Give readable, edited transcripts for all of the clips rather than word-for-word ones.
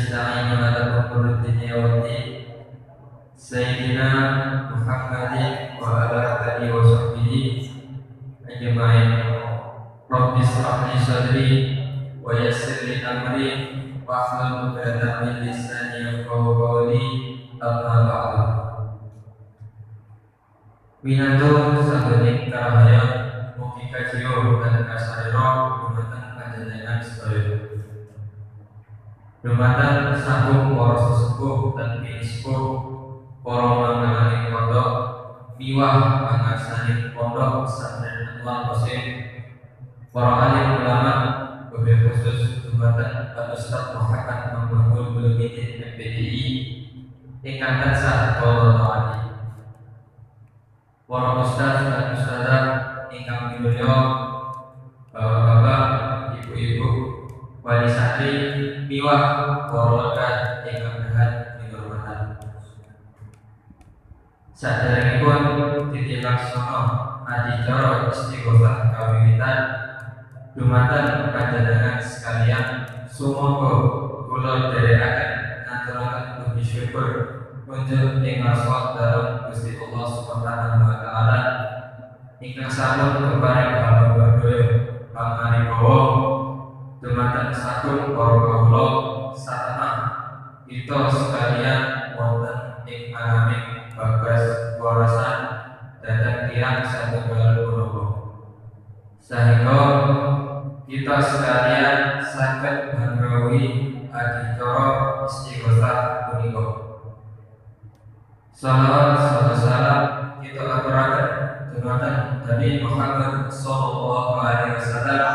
nasta'inu ala umuri dunya waddin Sayyidina Muhammadin wa ala alihi wa sahbihi ajma'in. Rabbi shrah li sadri wa yassir li amri wahlul 'uqdatam min lisani yafqahu qawli. Amma ba'du. Winanto sabening karahayang mugi kajiyo dan kasarira dumateng panjenengan sedaya. Dumateng sampun para sesepuh dan binispuh, para manganing pondok miwah pangarsaning pondok pesantren Anwar Qasim, para alim ulama, wabil khusus dumateng Ustaz Muhammad Mahmud Bulumidin MPDI ingkang tansah kula taati. Para ustaz dan ustazah ingkang minulya, bapak-bapak, ibu-ibu, wali santri, miwah para lekat ingkang dahat dinurmatan. Saderengipun titilaksana adicara istighosah kawiwitan dumateng panjenengan sekalian, sumangga kula dherekaken ngaturaken puji syukur kunjuk ing aswat dalem Gusti Allah Subhanahu wa taala ingkang sampun keparing panuwun pangaribawa dumateng saking para kawula satemah kita sekalian wonten ing alaming bagas warasan dhateng tiyang satunggal punika, sehingga kita sekalian saged ngrawuhi adicara istighosah punika. Salam kita aturaken dumateng Nabi Muhammad sallallahu alaihi wasallam.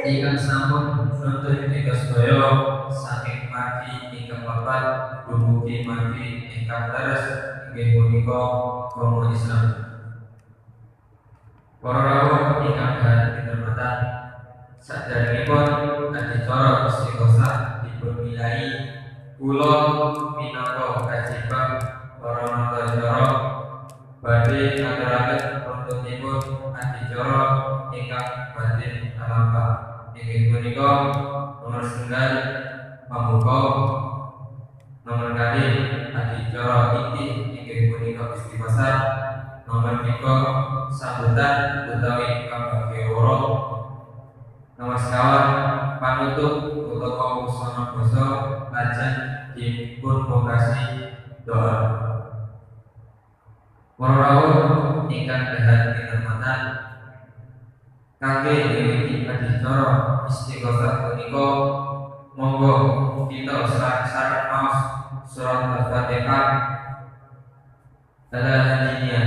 Ingkang sampun nuntun kita sedaya saking mati ingkang wafat dumugi mati ingkang leres inggih punika agama Islam. Para rawuh ingkang dirahmatan, saderengipun adicara istighosah dipunmilai kula minangka kajibang para natacara badhe ngaturaken runtunipun adicara ingkang badhe alampah inggih punika nomor 9 pambuka, nomor kali adicara inti inggih punika istighosah, nomor 3 sambutan utawi pambagewara, nomor sekawan panutup utawa usana basa lajeng dipun mongkasi doa. Para rawuh ingkang dahat kinurmatan, kangge miwiti adicara istighosah punika monggo kita sareng maos surat Al-Fatihah ala hadiniya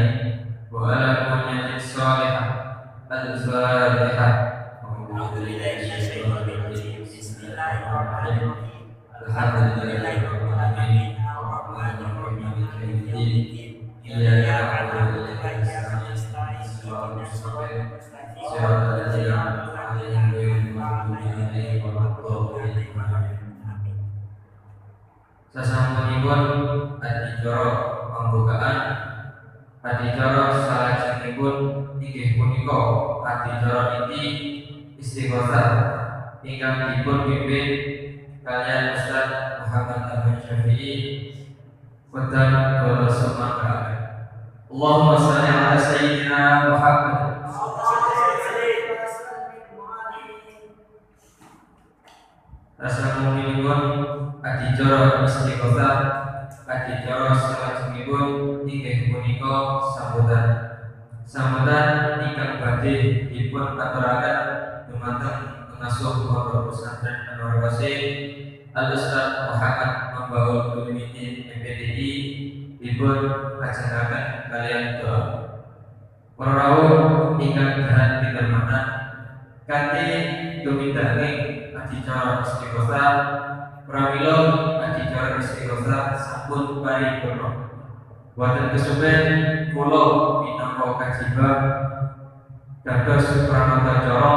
wa ala kulli sholihah al-Fatihah. Alhamdulillahirrahmanirrahim. Sasampunipun adicara pembukaan, adicara salajengipun inggih punika adicara inti istighosah ingkang dipun pimpin kalian Ustaz Muhammad Al-Syafi'i. Qadar kula sumangga. Allahumma shalli ala sayyidina Muhammad. Sasampunipun adicara istighosah, adicara salajengipun inggih punika sambutan. Sambutan ingkang badhe dipun aturaken dumateng pengasuh pondok pesantren Anwar Qasim Al-Ustaz Muhammad Mahmud Bulumidin MPDI dipun ajengaken kalian doa. Para rawuh ingkang dahat kinurmatan, kanthi tumindaking adicara istighosah pramila adicara istighosah sampun paripurna. Wonten kesupen kula minangka kajibang dados pranatacara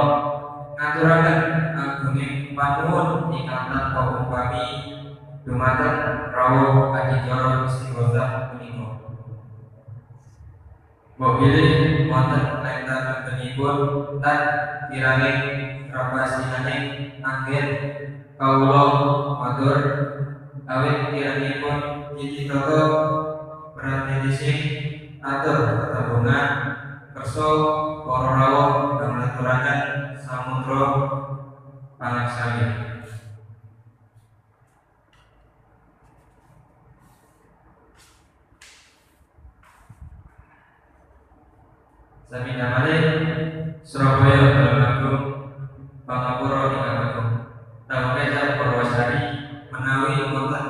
ngaturaken agunging panuwun ingkang tanpa umpami dumateng rawuh adicara istighosah punika. Mobilih wonten lentar benipun lan kiranging rapasinaning anggen Kaulo matur awit kiranipun tititoto berarti dising atur tetabungan kerso para rawuh ngaturaken samudra pangaksami. Sami namanya Surabaya Dalam Agung Pangapura Ingkang Agung Tahu Keja Purwosari menawi wonten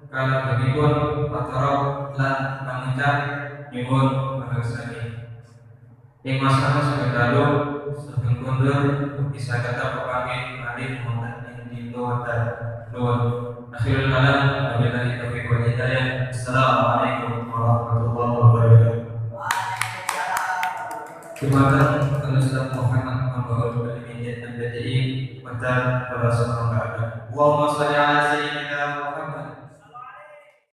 kalebetipun patorok lan pangucap nyuwun pangaksami. Ing masa sebendalu sugeng kundur bisa kata pepanggih malih wonten ing dina wekdal nuwun. Akhirul kalam wabillahi taufiq wal hidayah. Assalamualaikum warahmatullahi wabarakatuh. Jumatan Al-Ustaz Muhammad Muhammad Al-Bani dan BDI Mental Perasaan Keadaan.